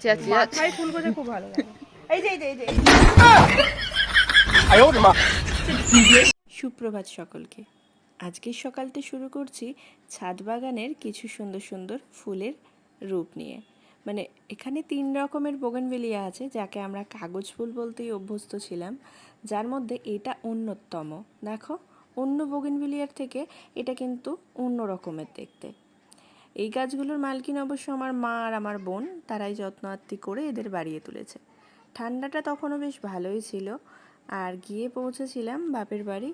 মাথায় ফুল গোজা খুব ভালো লাগে। এই যে সুপ্রভাত সকলকে। আজকের সকালটা শুরু করছি ছাদ বাগানের কিছু সুন্দর সুন্দর ফুলের রূপ নিয়ে। মানে এখানে 3 রকমের বোগেনভেলিয়া আছে, যাকে আমরা কাগজ ফুল বলতেই অভ্যস্ত ছিলাম, যার মধ্যে এটা অন্যতম। দেখো, অন্য বোগেনভেলিয়ার থেকে এটা কিন্তু অন্য রকমের দেখতে। এই গাছগুলোর মালকিন অবশ্য আমার মা আর আমার বোন, তারাই যত্ন আত্তি করে এদের বাড়িয়ে তুলেছে। ঠান্ডাটা তখনও বেশ ভালোই ছিল, আর গিয়ে পৌঁছেছিলাম বাপের বাড়ি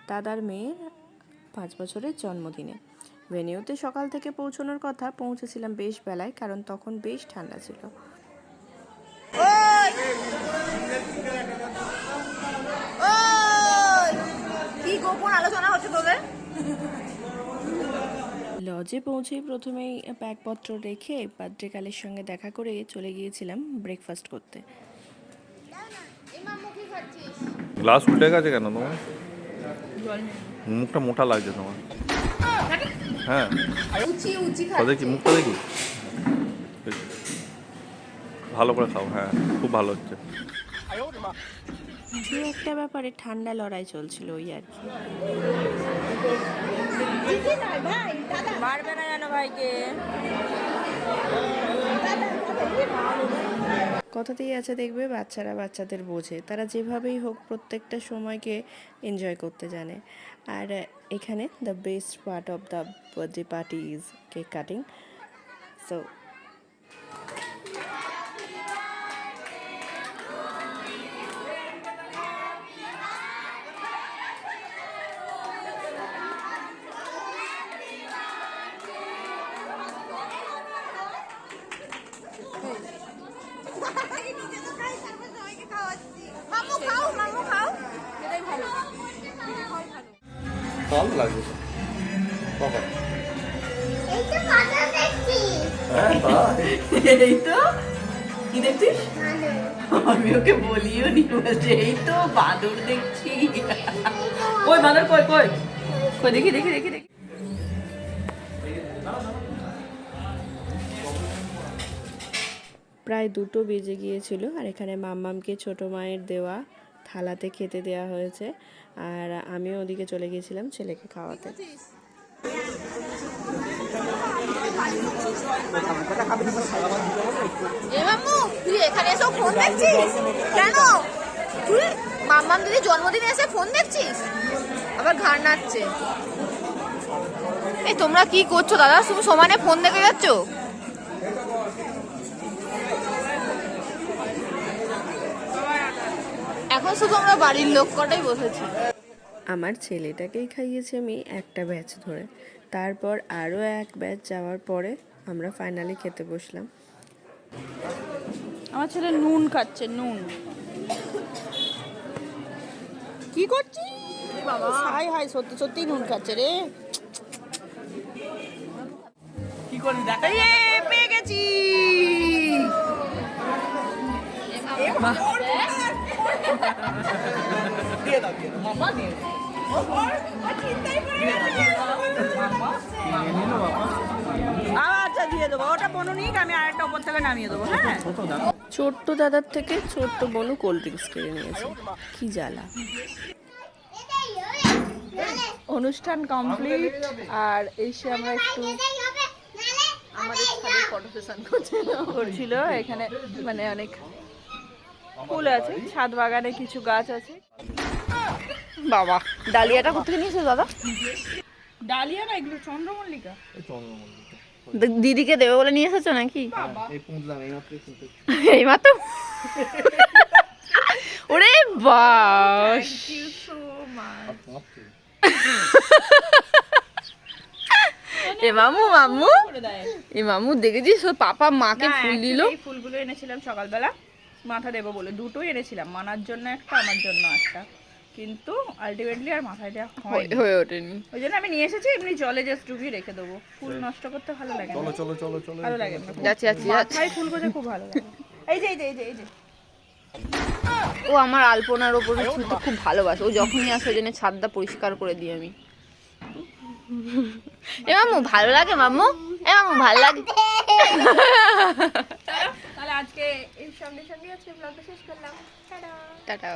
দাদার মেয়ের 5 বছরের জন্মদিনে। ভেনিউতে সকাল থেকে পৌঁছানোর কথা, পৌঁছেছিলাম বেশ বেলায়, কারণ তখন বেশ ঠান্ডা ছিল। কি গোপন আলোচনা হচ্ছে তোদের? লজে পৌঁছেই প্রথমেই ব্যাগপত্র রেখে বার্থডে সঙ্গে দেখা করে চলে গিয়েছিলাম ব্রেকফাস্ট করতে। গ্লাস উল্টে গেছে কেন তোমার? মুখটা মোটা লাগছে তোমার। হ্যাঁ, দেখি মুখটা দেখি, ভালো করে খাও। হ্যাঁ, খুব ভালো হচ্ছে। কিছু একটা ব্যাপারে ঠান্ডা লড়াই চলছিল, ওই আর কি। মারবে না জানো ভাইকে। কথাতেই আছে, দেখবে বাচ্চারা বাচ্চাদের বোঝে, তারা যেভাবেই হোক প্রত্যেকটা সময়কে এনজয় করতে জানে। আর এখানে the best part of the birthday party is cake cutting. So ভালো লাগছে বাবা। এই তো কি দেখছিস? আমি ওকে বলিও নি, বলছে এই তো বাদর দেখছি। কই বাদর, কই কই কই, দেখি দেখি দেখি দেখি। প্রায় 2টো বেজে গিয়েছিল, আর এখানে মাম্মামকে ছোটো মায়ের দেওয়া থালাতে খেতে দেওয়া হয়েছে, আর আমিও ওদিকে চলে গিয়েছিলাম ছেলেকে খাওয়াতে। তুই এখানে এসে ফোন দেখছিস কেন? তুই মাম্মাম দিদি জন্মদিনে এসে ফোন দেখছিস, আবার ঘাড় নাচছে। এই তোমরা কি করছো দাদা? তুমি সমানে ফোন দেখে যাচ্ছ? এখন শুধু আমরা বাড়ির লোক কটাই বসেছি। আমার ছেলেটাকেই খাইয়েছি আমি একটা ব্যাচ ধরে, তারপর আরও এক ব্যাচ যাওয়ার পরে আমরা ফাইনালি খেতে বসলাম। আমার ছেলে নুন খাচ্ছে, নুন। কি করছিস বাবা? হাই হাই, সত্যি সত্যি নুন খাচ্ছে রে। কি করবি দেখ, পেয়ে গেছি। আচ্ছা দিয়ে দেবো, ওটা বনু নিক, আমি আরেকটা উপর থেকে নামিয়ে দেবো। হ্যাঁ, ছোট্ট দাদার থেকে ছোট্ট বোনু কোল্ড ড্রিঙ্কস কিনে নিয়েছে, কি জ্বালা। অনুষ্ঠান কমপ্লিট, আর এসে আমরা একটু আমাদের ছাদে ফটো সেশন করছিল। এখানে মানে অনেক ফুল আছে, ছাদ বাগানে কিছু গাছ আছে। বাবা, ডালিয়াটা কোথা থেকে নিয়েছো দাদা? ডালিয়া না, এগুলো চন্দ্রমল্লিকা। দিদিকে দেবে বলে নিয়ে এসেছো নাকি? এইমাত্র। ওরে বাস, এ মামু মামু এ মামু দেখেছিস ওর পাপা মাকে ফুল দিল। এই ফুলগুলো এনেছিলাম সকালবেলা মাথা দেবো বলে, দুটোই এনেছিলাম, মানার জন্য একটা, আমার জন্য একটা, কিন্তু আলটিমেটলি আর মাথায় দেওয়া হয়ে ওঠেনি। ওই জন্য আমি নিয়ে এসেছি, এমনি জলে জাস্ট ডুবিয়ে রেখে দেবো। ফুল নষ্ট করতে ভালো লাগে না। চলো চলো চলো চলো, ভালো লাগে না, যাচ্ছি যাচ্ছি যাচ্ছি। মাথায় ফুল গোজা খুব ভালো লাগে। এই যে এই যে এই যে এই যে ও আমার আলপনার ওপরে ছুঁতে খুব ভালোবাসে, ও যখনই আসে ওই জন্য ছাদটা পরিষ্কার করে দিই আমি। এ মাম্মু ভালো লাগে মাম্মু? এবং ভাল লাগে। তাহলে আজকে এই সঙ্গে সঙ্গে আজকে ব্লগটা শেষ করলাম। টাটা। টাটা।